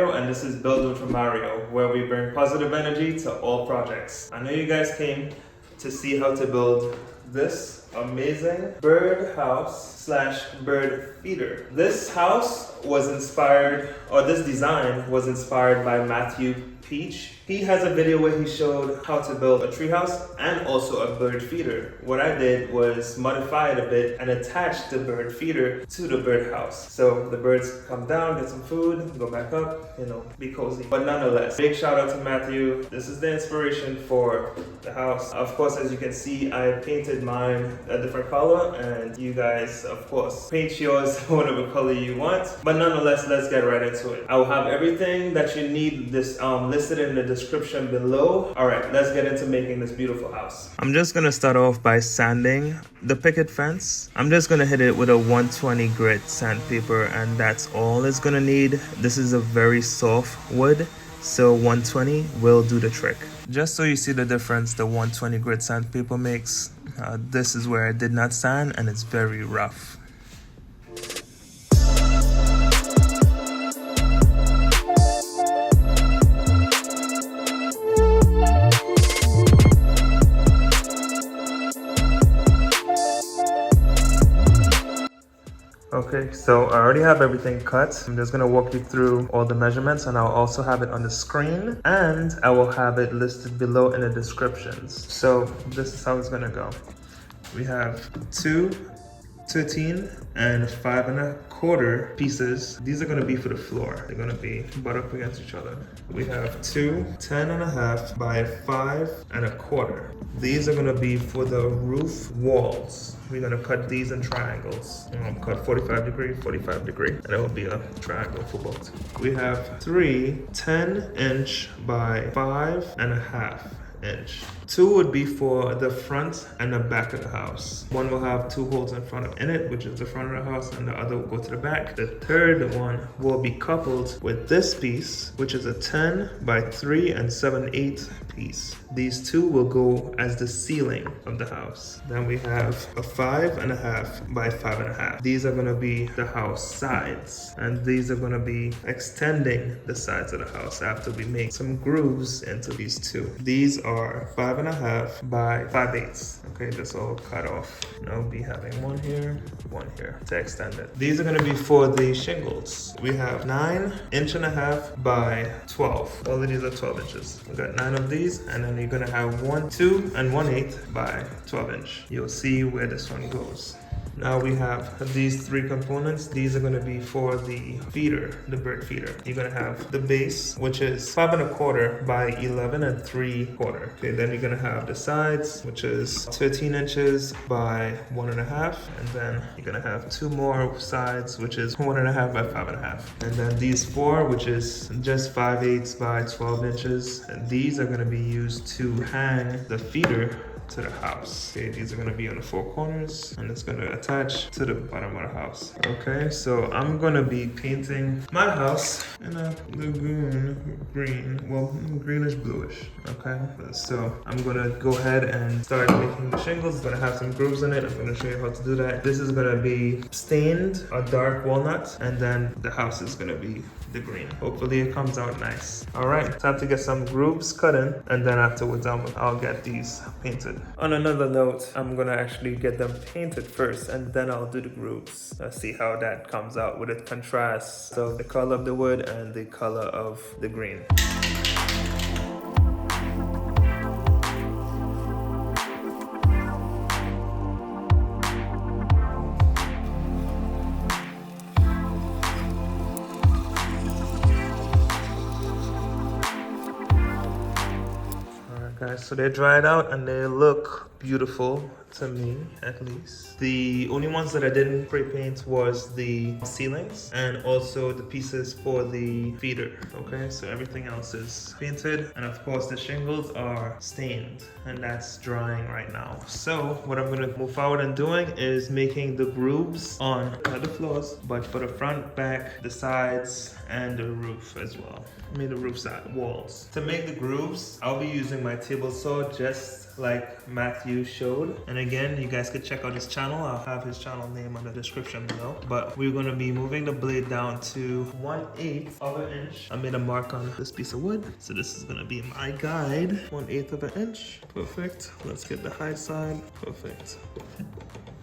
Romario, and this is Build with Romario, where we bring positive energy to all projects. I know you guys came to see how to build this amazing birdhouse slash bird feeder. This house was inspired, or this design was inspired by Matthew Peach. He has a video where he showed how to build a treehouse and also a bird feeder. What I did was modify it a bit and attach the bird feeder to the birdhouse. So the birds come down, get some food, go back up, be cozy. But nonetheless, big shout out to Matthew. This is the inspiration for the house. Of course, as you can see, I painted mine a different color, and you guys, of course, paint yours whatever color you want. But nonetheless, let's get right into it. I will have everything that you need listed in the description below. All right, let's get into making this beautiful house. I'm just gonna start off by sanding the picket fence. I'm just gonna hit it with a 120 grit sandpaper, and that's all it's gonna need. This is a very soft wood, so 120 will do the trick. Just so you see the difference the 120 grit sandpaper makes, this is where I did not sand and it's very rough. Okay, so I already have everything cut. I'm just gonna walk you through all the measurements, and I'll also have it on the screen, and I will have it listed below in the descriptions. So this is how it's gonna go. We have 2 13 and 5 1/4 pieces. These are gonna be for the floor. They're gonna be butt up against each other. We have 2 10 1/2 by 5 1/4. These are gonna be for the roof walls. We're gonna cut these in triangles. Cut 45 degree, 45 degree, and it will be a triangle for both. We have 3 10-inch by 5 1/2 inch. 2 would be for the front and the back of the house. One will have 2 holes in it, which is the front of the house, and the other will go to the back. The third one will be coupled with this piece, which is a 10 by 3 7/8 piece. These 2 will go as the ceiling of the house. Then we have a 5 1/2 by 5 1/2. These are gonna be the house sides, and these are gonna be extending the sides of the house after we make some grooves into these 2. These are 5 1/2 by 5/8. Okay, this all cut off. And I'll be having one here to extend it. These are gonna be for the shingles. We have 9 1/2 by 12. All of these are 12 inches. We got 9 of these, and then you're gonna have 1 2 1/8 by 12 inch. You'll see where this one goes. Now we have these 3 components. These are gonna be for the feeder, the bird feeder. You're gonna have the base, which is 5 1/4 by 11 3/4. Okay, then you're gonna have the sides, which is 13 inches by 1 1/2. And then you're gonna have 2 more sides, which is 1 1/2 by 5 1/2. And then these 4, which is just 5/8 by 12 inches. And these are gonna be used to hang the feeder to the house. Okay, these are gonna be on the 4 corners, and it's gonna attach to the bottom of the house. Okay, so I'm gonna be painting my house in a lagoon green, well, greenish bluish. Okay, so I'm gonna go ahead and start making the shingles. It's gonna have some grooves in it. I'm gonna show you how to do that. This is gonna be stained a dark walnut, and then the house is gonna be the green. Hopefully it comes out nice. All right, time to get some grooves cut in, and then afterwards I'll get these painted. On another note, I'm gonna actually get them painted first, and then I'll do the grooves. Let's see how that comes out with the contrast of the color of the wood and the color of the green. Guys, so they're dried out and they look beautiful to me, at least. The only ones that I didn't spray paint was the ceilings and also the pieces for the feeder. Okay, so everything else is painted, and of course the shingles are stained, and that's drying right now. So what I'm gonna move forward and doing is making the grooves on not the floors, but for the front, back, the sides, and the roof as well. I mean the roof side walls. To make the grooves, I'll be using my table saw just like Matthew showed. And again, you guys could check out his channel. I'll have his channel name on the description below. But we're gonna be moving the blade down to 1/8 of an inch. I made a mark on this piece of wood. So this is gonna be my guide. 1/8 of an inch. Perfect. Let's get the high side. Perfect.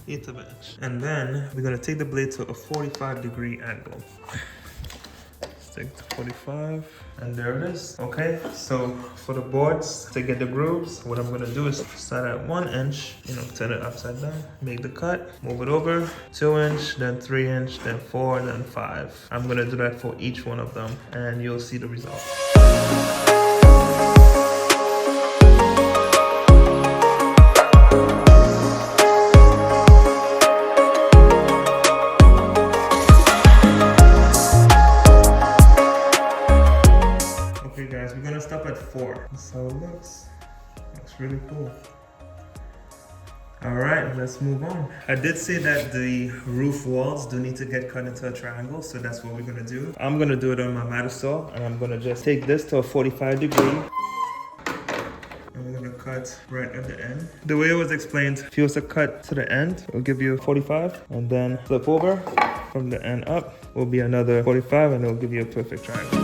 1/8 of an inch. And then we're gonna take the blade to a 45-degree angle. Stick to 45, and there it is. Okay, so for the boards, to get the grooves, what I'm gonna do is start at 1 inch, turn it upside down, make the cut, move it over, 2 inch, then 3 inch, then 4, then 5. I'm gonna do that for each one of them, and you'll see the result. We're gonna stop at 4. That's how it looks. Looks really cool. All right, let's move on. I did say that the roof walls do need to get cut into a triangle, so that's what we're gonna do. I'm gonna do it on my miter saw, and I'm gonna just take this to a 45-degree. And we're gonna cut right at the end. The way it was explained, if you was to cut to the end, it'll give you a 45, and then flip over from the end up will be another 45, and it'll give you a perfect triangle.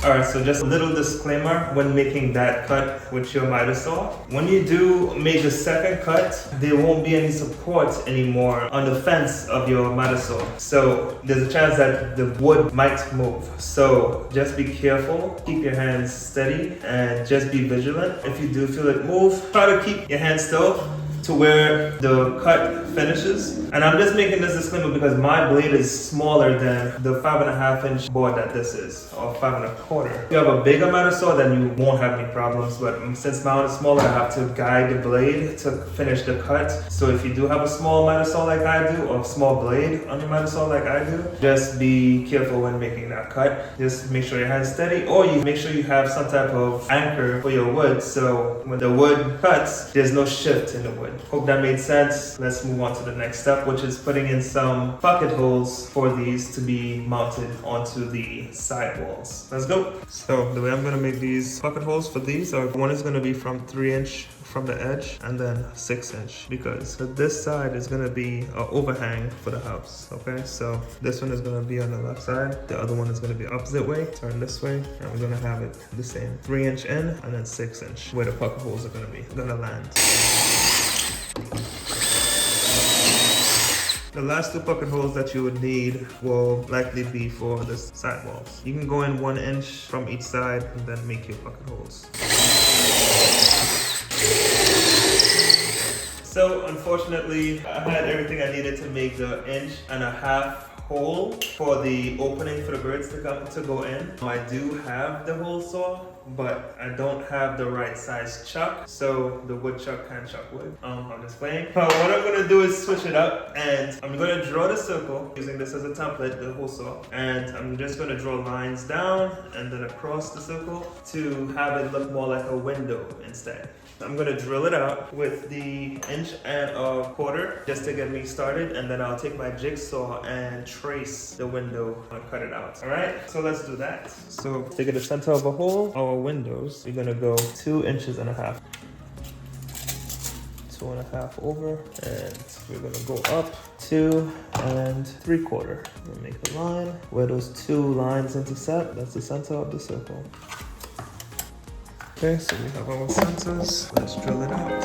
Alright, so just a little disclaimer when making that cut with your miter saw. When you do make the second cut, there won't be any support anymore on the fence of your miter saw. So there's a chance that the wood might move. So just be careful, keep your hands steady, and just be vigilant. If you do feel it move, try to keep your hands still to where the cut finishes. And I'm just making this disclaimer because my blade is smaller than the 5.5-inch board that this is, or 5.25. If you have a bigger miter saw, then you won't have any problems. But since mine is smaller, I have to guide the blade to finish the cut. So if you do have a small miter saw like I do, or a small blade on your miter saw like I do, just be careful when making that cut. Just make sure your hand's steady, or you make sure you have some type of anchor for your wood, so when the wood cuts, there's no shift in the wood. Hope that made sense. Let's move on to the next step, which is putting in some pocket holes for these to be mounted onto the side walls. Let's go. So the way I'm gonna make these pocket holes for these are, one is gonna be from 3-inch from the edge, and then 6-inch, because this side is gonna be an overhang for the house. Okay, so this one is gonna be on the left side, the other one is gonna be opposite way, turn this way, and we're gonna have it the same 3-inch in and then 6-inch where the pocket holes are gonna land. The last 2 pocket holes that you would need will likely be for the side walls. You can go in 1 inch from each side and then make your pocket holes. So unfortunately, I had everything I needed to make the 1.5-inch hole for the opening for the birds to go in. I do have the hole saw, but I don't have the right size chuck, so the wood chuck can't chuck wood. I'm just playing. What I'm gonna do is switch it up, and I'm gonna draw the circle using this as a template, the hole saw, and I'm just gonna draw lines down and then across the circle to have it look more like a window instead. I'm gonna drill it out with the 1.25 just to get me started, and then I'll take my jigsaw and trace the window and cut it out. All right, so let's do that. So to get the center of a hole, our windows, we're gonna go 2.5 inches. 2.5 over, and we're gonna go up 2 3/4. We'll make a line where those 2 lines intersect. That's the center of the circle. Okay, so we have our centers. Let's drill it out.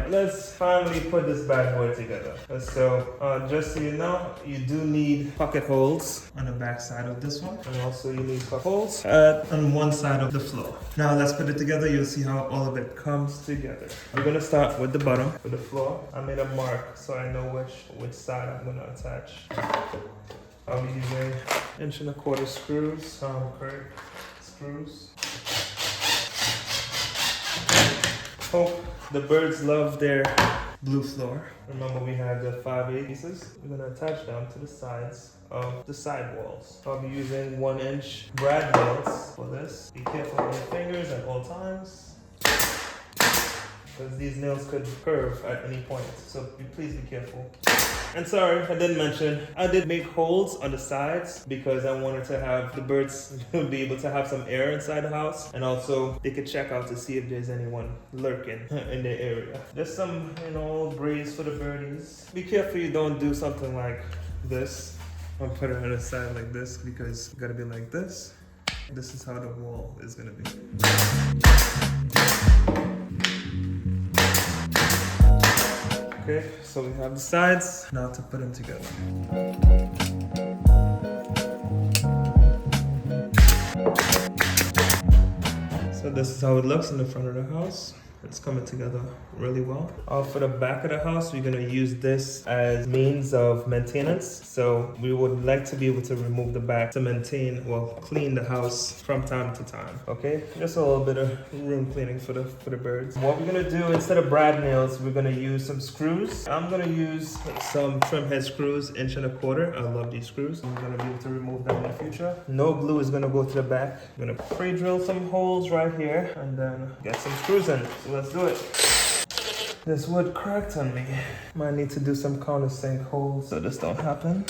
Let's finally put this bad boy together. So just so you know, you do need pocket holes on the back side of this one, and also you need pocket holes on one side of the floor. Now let's put it together. You'll see how all of it comes together. I'm gonna start with the bottom for the floor. I made a mark so I know which side I'm gonna attach I'll be using 1.25" screws, curved screws. Hope the birds love their blue floor. Remember we have the 5/8 pieces. We're gonna attach them to the sides of the side walls. I'll be using 1" brad nails for this. Be careful with your fingers at all times, because these nails could curve at any point. So please be careful. And sorry, I didn't mention, I did make holes on the sides because I wanted to have the birds be able to have some air inside the house, and also they could check out to see if there's anyone lurking in the area. Just some, breeze for the birdies. Be careful you don't do something like this. I'll put it on the side like this because it gotta be like this. This is how the wall is gonna be. Okay, so we have the sides. Now to put them together. So this is how it looks in the front of the house. It's coming together really well. For the back of the house, we're gonna use this as means of maintenance. So we would like to be able to remove the back to clean the house from time to time. Okay, just a little bit of room cleaning for the birds. What we're gonna do, instead of brad nails, we're gonna use some screws. I'm gonna use some trim head screws, 1.25". I love these screws. I'm gonna be able to remove them in the future. No glue is gonna go to the back. I'm gonna pre-drill some holes right here and then get some screws in. So let's do it. This wood cracked on me. Might need to do some countersink holes so this don't happen.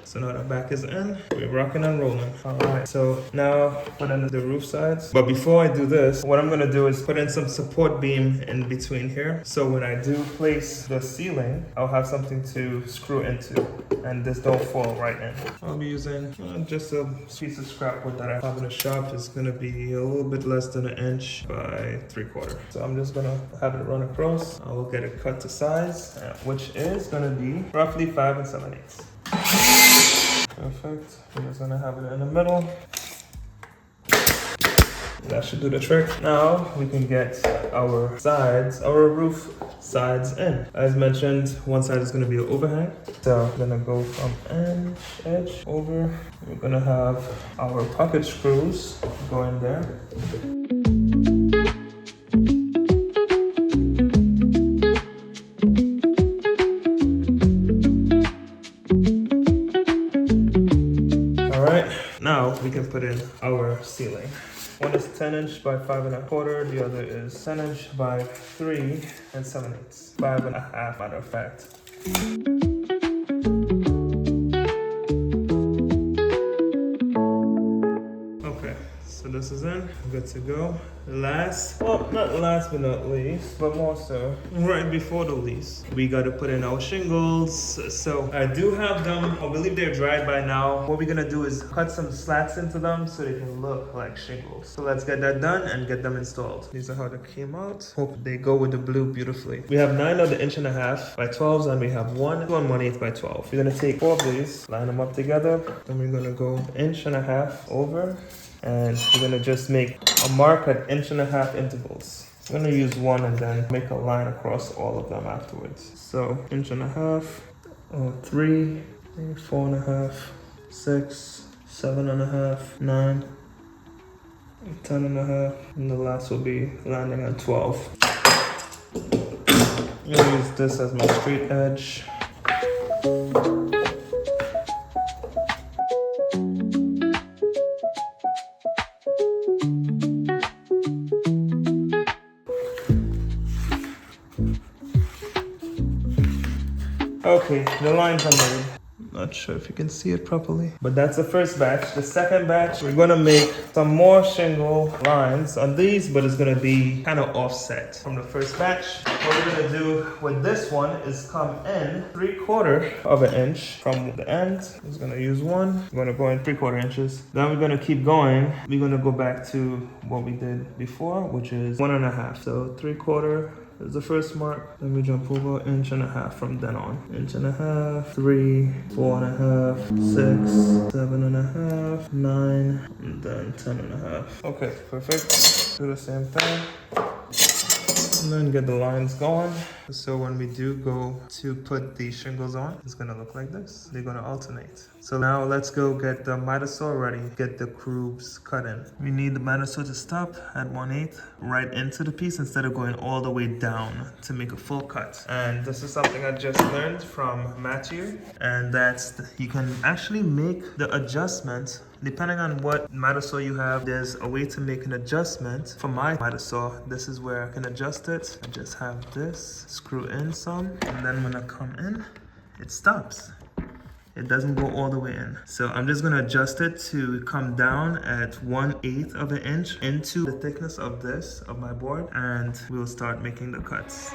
So now the back is in, we're rocking and rolling. All right, so now put in the roof sides. But before I do this, what I'm gonna do is put in some support beam in between here. So when I do place the ceiling, I'll have something to screw into and this don't fall right in. I'll be using just a piece of scrap wood that I have in the shop. It's gonna be a little bit less than 1 inch by 3/4. So I'm just gonna have it run across. I will get it cut to size, which is gonna be roughly 5 7/8. Perfect. I'm just gonna have it in the middle. That should do the trick. Now we can get our roof sides in. As mentioned, one side is gonna be an overhang. So I'm gonna go from edge over. We're gonna have our pocket screws go in there. Now we can put in our ceiling. One is 10" by 5 1/4. The other is 10" by 3 7/8. 5 1/2, matter of fact. Okay, so this is in, good to go. Not last but not least, but more so, right before the least, we gotta put in our shingles. So I do have them, I believe they're dried by now. What we're gonna do is cut some slats into them so they can look like shingles. So let's get that done and get them installed. These are how they came out. Hope they go with the blue beautifully. We have 9 of the 1.5" by 12s and we have one 1/8" by 12. We're gonna take 4 of these, line them up together, then we're gonna go 1.5" over. And we're gonna just make a mark at 1.5" intervals. I'm gonna use one and then make a line across all of them afterwards. So 1.5", 3, 4.5, 6, 7.5, 9, 10.5, and the last will be landing on 12. I'm gonna use this as my straight edge. Okay, the lines are made. Not sure if you can see it properly, but that's the first batch. The second batch, we're gonna make some more shingle lines on these, but it's gonna be kind of offset from the first batch. What we're gonna do with this one is come in 3/4 of an inch from the end. I'm just gonna use one. We're gonna go in 3/4 inches. Then we're gonna keep going. We're gonna go back to what we did before, which is 1.5. So 3/4 is the first mark. Then we jump over 1.5" from then on. 1.5, 3, 4.5, 6, 7.5, 9, and then 10.5. Okay, perfect. Do the same thing. And then get the lines going. So when we do go to put the shingles on, it's gonna look like this. They're gonna alternate. So now let's go get the miter saw ready, get the grooves cut in. We need the miter saw to stop at 1/8 right into the piece instead of going all the way down to make a full cut. And this is something I just learned from Matthew, and you can actually make the adjustment depending on what miter saw you have. There's a way to make an adjustment. For my miter saw, this is where I can adjust it. I just have this, screw in some, and then when I come in, it stops. It doesn't go all the way in. So I'm just gonna adjust it to come down at 1/8 of an inch into the thickness of my board, and we'll start making the cuts.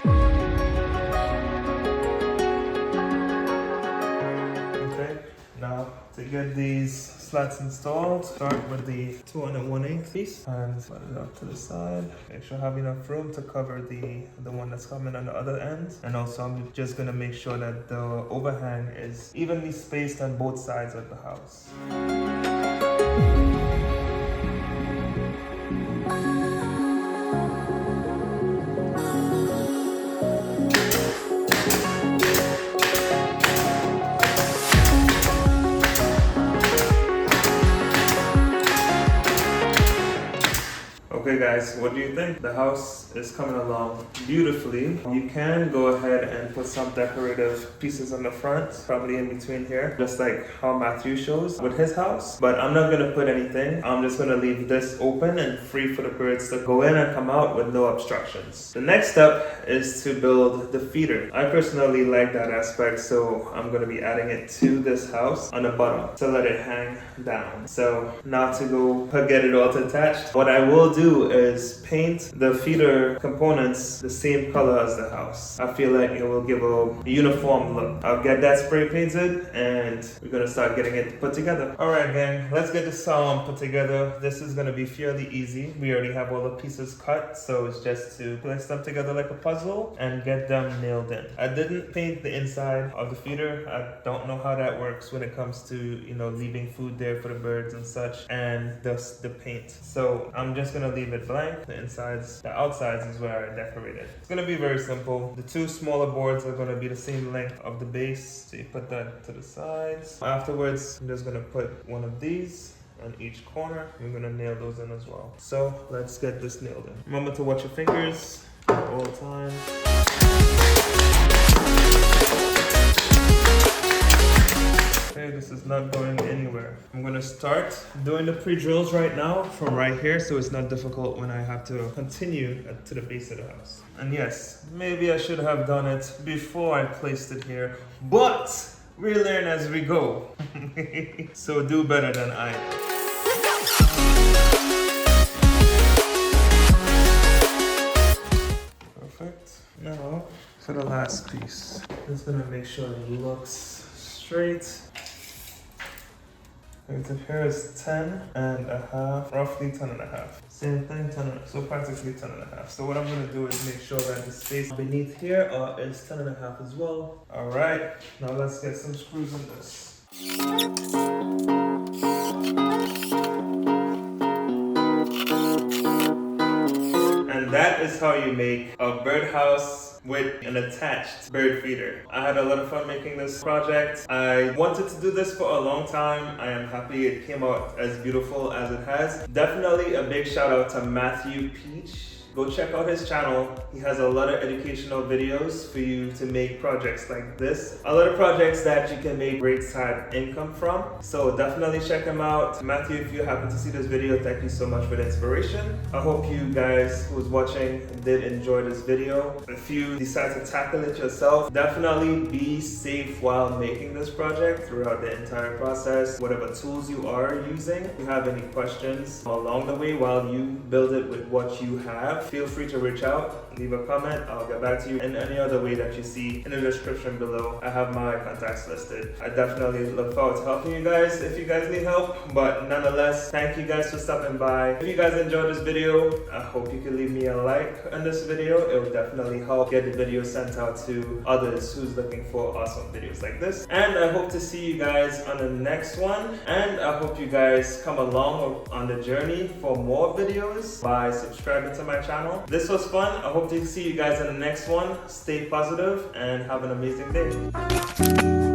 Okay, now to get these slats installed, start with the 2 1/8 piece and put it up to the side. Make sure I have enough room to cover the one that's coming on the other end. And also I'm just gonna make sure that the overhang is evenly spaced on both sides of the house. Okay guys, what do you think? The house is coming along beautifully. You can go ahead and put some decorative pieces on the front, probably in between here, just like how Matthew shows with his house. But I'm not gonna put anything. I'm just gonna leave this open and free for the birds to go in and come out with no obstructions. The next step is to build the feeder. I personally like that aspect, so I'm gonna be adding it to this house on the bottom to let it hang down. So now to go get it all attached, what I will do is paint the feeder components the same color as the house. I feel like it will give a uniform look. I'll get that spray painted and we're gonna start getting it put together. Alright gang, let's get this put together. This is gonna be fairly easy. We already have all the pieces cut, so it's just to place them together like a puzzle and get them nailed in. I didn't paint the inside of the feeder. I don't know how that works when it comes to, leaving food there for the birds and such, and thus the paint. So I'm just gonna leave it blank. The outsides is where I decorate it. It's gonna be very simple. The two smaller boards are gonna be the same length of the base, so you put that to the sides. Afterwards, I'm just gonna put one of these on each corner. I'm gonna nail those in as well. So let's get this nailed in. Remember to watch your fingers at all times. Okay, this is not going anywhere. I'm gonna start doing the pre-drills right now from right here, so it's not difficult when I have to continue to the base of the house. And yes, maybe I should have done it before I placed it here, but we learn as we go. So do better than I do. Perfect. Now for the last piece. Just gonna make sure it looks straight. So here is 10.5, roughly 10.5. Same thing, 10.5, so practically 10.5. So what I'm gonna do is make sure that the space beneath here is 10.5 as well. All right, now let's get some screws in this. And that is how you make a birdhouse with an attached bird feeder. I had a lot of fun making this project. I wanted to do this for a long time. I am happy it came out as beautiful as it has. Definitely a big shout out to Matthew Peach. Go check out his channel. He has a lot of educational videos for you to make projects like this. A lot of projects that you can make great side income from. So definitely check him out. Matthew, if you happen to see this video, thank you so much for the inspiration. I hope you guys who's watching did enjoy this video. If you decide to tackle it yourself, definitely be safe while making this project throughout the entire process. Whatever tools you are using, if you have any questions along the way while you build it with what you have, feel free to reach out, leave a comment, I'll get back to you in any other way that you see in the description below. I have my contacts listed. I definitely look forward to helping you guys if you guys need help, but nonetheless, thank you guys for stopping by. If you guys enjoyed this video, I hope you can leave me a like on this video. It will definitely help get the video sent out to others who's looking for awesome videos like this. And I hope to see you guys on the next one, and I hope you guys come along on the journey for more videos by subscribing to my channel. This was fun. I hope hope to see you guys in the next one. Stay positive and have an amazing day.